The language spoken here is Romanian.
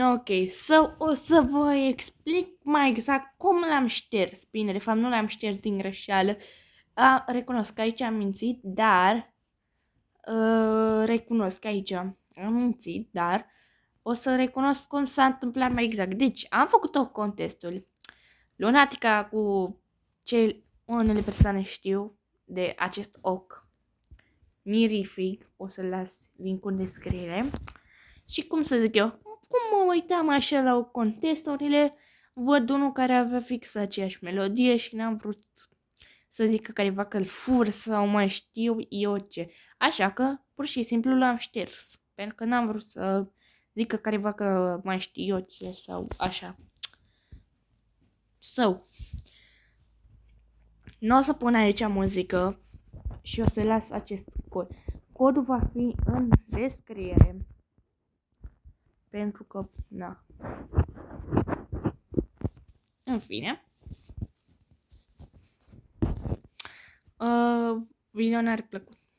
Ok, o să vă explic mai exact cum l-am șters. Bine, de fapt nu l-am șters din greșeală. Recunosc că aici am mințit, dar recunosc că aici am mințit, dar o să recunosc cum s-a întâmplat mai exact. Deci, am făcut tot contestul. Lunatica cu unele persoane știu de acest ochi mirific, o să las link-ul în descriere. Și cum să zic eu, cum mă uitam așa la contesturile, văd unul care avea fix aceeași melodie și n-am vrut să zic că careva că-l fur sau mai știu eu ce. Așa că pur și simplu l-am șters, pentru că n-am vrut să zic că careva că mai știu eu ce sau așa. Nu o să pun aici muzică și o să las acest cod. Codul va fi în descriere. Pentru că, na. În fine. Video n-ar plăcut.